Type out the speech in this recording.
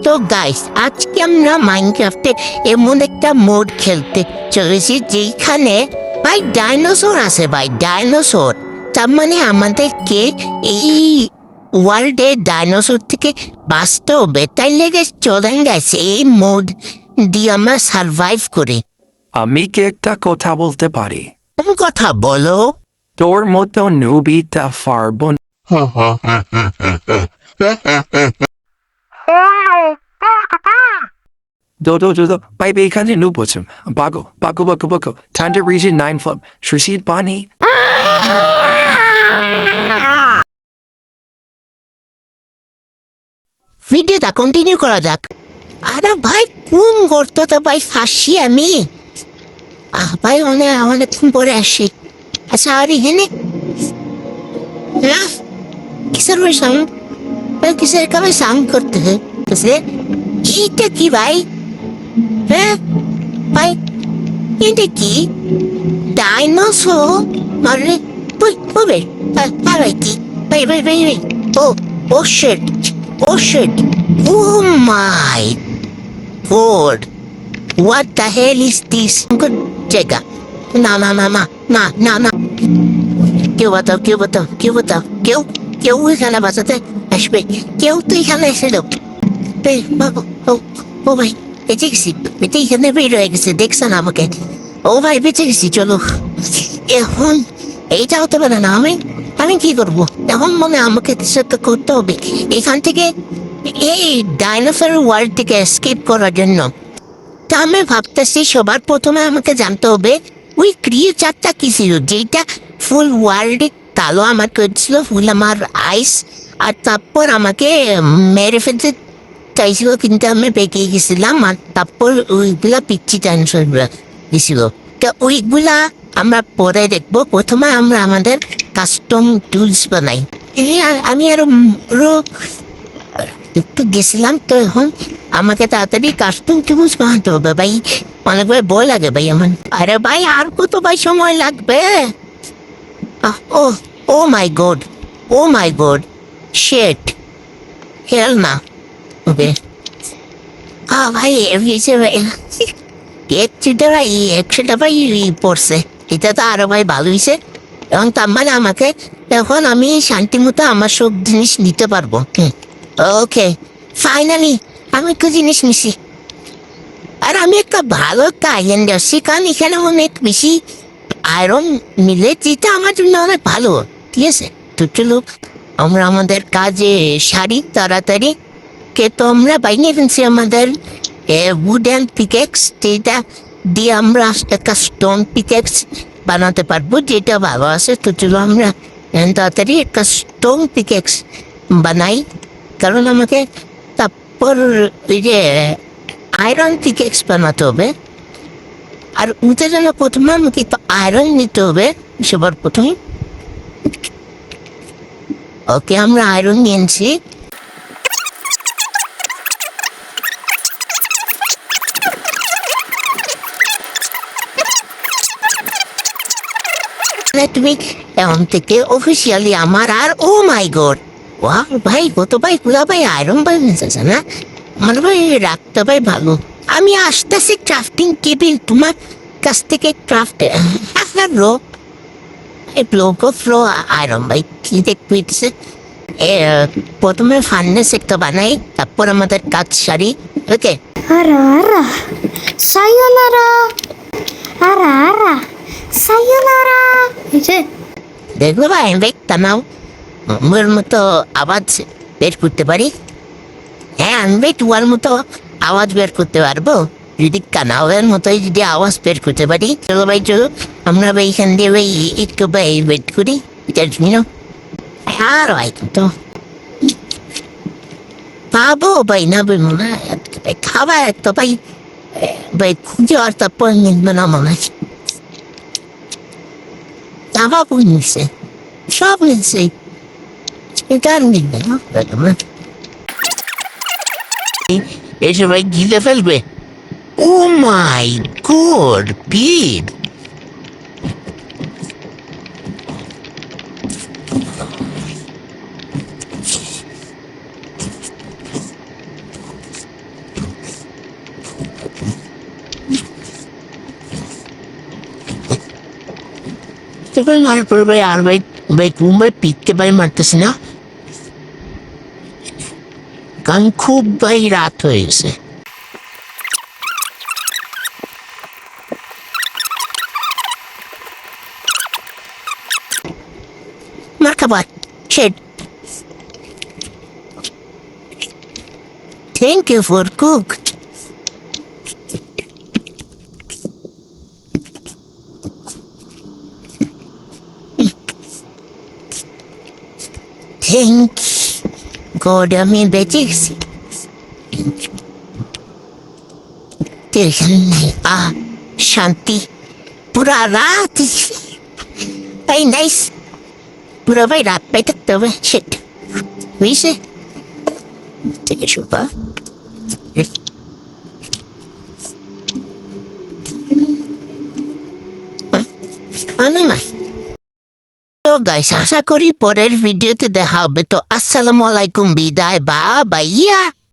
তো গাইস, আজকে আমরা মাইনক্রাফটে এমন একটা মোড খেলতে চলেছি যেখানে ভাই ডাইনোসর আছে, ভাই ডাইনোসর। তার মানে আমাদেরকে এই ওয়ার্ল্ডে ডাইনোসর থেকে বাঁচতে হবে, তাই লেগে চলেন গেছে এই মোড দিয়ে আমরা সার্ভাইভ করি। আমি কি একটা কথা বলতে পারি? কোন কথা বলো? তোর মতো নুবিটা পারবো না। দো পাইবে এখানে নু বলছুম বাগো বাগো বাগো বাগো ঠান্ডা রিজন 9 ফ্লপ সুশীল পানি। ভিডিওটা কন্টিনিউ করা যাক। আরে ভাই কোন গর্তটা ভাই ফাঁসি আমি? ভাই অনেকক্ষণ পরে আসি। আচ্ছা আর এখানে কিসের ওই সাউন্ড? কিসের কাবে সাউন্ড করতে হয়? এইটা কি ভাই? হ্যাঁ ভাই, এটা কি ডাইনোসর? আরে ভাই ভাই কি ভাই ভাই ভাই ভাই oh oh shit oh shit oh my god, what the hell is this? জায়গা না না না না না না না, কেউ বাতাও কেউ বাতাও কেউ বাতাও, কেউ কেউ এখানে বাঁচাতে আসবে, কেউ তো এখানে এসে লোক। বাবু ও ও ভাই বেঁচে গেছি, বেঁচে এখানে বের হয়ে গেছে, দেখছেন আমাকে? ও ভাই বেঁচে গেছি, চলো। এখন এইটা হতে পারে না, আমি আমি কি করবো এখন? মনে আমাকে কিছু একটা করতে হবে এখান থেকে, এই ডাইনোসর ওয়ার্ল্ড থেকে এসকেপ করার জন্য। তা আমি ভাবতেছি সবার প্রথমে আমাকে জানতে হবে ওই ক্রিয়েচারটা কি ছিল যেটা ফুল ওয়ার্ল্ড তালো আমার করেছিল, ফুল আমার আইস, আর তারপর আমাকে মেরে ফেলতে চাইছিল কিন্তু আমি বেঁকে গেছিলাম, আর তারপর ওইগুলা পিচ্ছি ডাইনোসরগুলা দিছিল। তো ওইগুলা আমরা পরে দেখবো, প্রথমে আমরা আমাদের কাস্টম টুলস বানাই। আমি আরো একটু গেছিলাম, তো এখন আমাকে তাড়াতাড়ি কাস্টম টুলস বানাতে হবে ভাই, অনেক ভাই ভয় লাগে ভাই আমার। আরে ভাই আর কত ভাই সময় লাগবে? ও ও my god, O my god, শেট, হেল না। ওকে ভাই এসে ভাই একশোটা ভাই, 100টা ভাই পড়ছে, এটা তো আরো ভাই ভালো হয়েছে। এবং তার মানে আমাকে এখন আমি শান্তি মতো আমার সব জিনিস নিতে পারবো। ওকে ফাইনালি আমি একটা জিনিস নিছি, আর আমি একটা ভালো একটা আইল্যান্ডে আসছি, কারণ এখানে অনেক বেশি আয়রন মিলে, যেটা আমার জন্য অনেক ভালো। ঠিক আছে, তো চলো আমরা আমাদের কাজে সারি তাড়াতাড়ি। কে তো আমরা বাইনে ফেলছি আমাদের উডেন পিকেক্স, যেটা দিয়ে আমরা একটা স্টোন পিকেক্স বানাতে পারবো, যেটা ভালো আছে। তো চলো আমরা তাড়াতাড়ি একটা স্টোন পিকেক্স বানাই, কারণ আমাকে তারপর ওই যে আয়রন পিকেক্স বানাতে হবে। আর ওদের জন্য প্রথমে আমাকে তো আয়রন নিতে হবে সবার প্রথমে। ওকে আমরা আয়রন নিয়েছি। তুমি এখন থেকে অফিসিয়ালি আমার, আর ও মাই গড ওয়া ভাই কত ভাই পুরা ভাই আয়রন ভাই মেসেছে না আমার ভাই, রাখতে ভাই ভালো। আমি আসতেছি ক্রাফটিং টেবিল তোমার কাছ থেকে craft row block of row iron ভাই কি দেখতে। প্রথমে ফার্নেস একটা বানাই, তারপর আমাদের কাজ সারি। ওকে আরা আরা সায়োনারা, আরা আরা সায়োনারা। এই যে দেখবো ভাই আমি টানাও আমার মতো আওয়াজ বের করতে পারি। হ্যাঁ আমি টুয়ার মতো আওয়াজ বের করতে পারবো, যদি কানাওয়ের মতোই যদি আওয়াজ বের করতে পারি। চলো ভাই চলো আমরা ভাই এখান দিয়ে ভাই একটু ভাই ওয়েট করি, এটার জন্য। আর ভাই তো পাবো ভাই না ভাই মনে হয় খাবার তো ভাই ভাই খুঁজে, আর তারপর নিবে না মনে হয়। জামা পরে নিচ্ছে, সব নিচ্ছে, এটা আর নিবে না এই সবাই গিলে ফেলবে। ও মাই গড পিড, এবার মার পর ভাই আর ভাই ঘুম ভাই পিটকে ভাই মারতেছি না, কারণ খুব ভাই রাত হয়ে গেছে। মার খাবার শেড। Thank you for cook. Thank God আমি বেঁচে গেছি। টেনশন নাই, শান্তি পুরা রাত। ভাই নাইস, পুরা ভাই রাত পাই থাকতে হবে। শেট বুঝছে থেকে সুপা না। তো গাইস আশা করি পরের ভিডিওতে দেখা হবে। তো আসসালামু আলাইকুম, বিদায়, বা বাইয়া।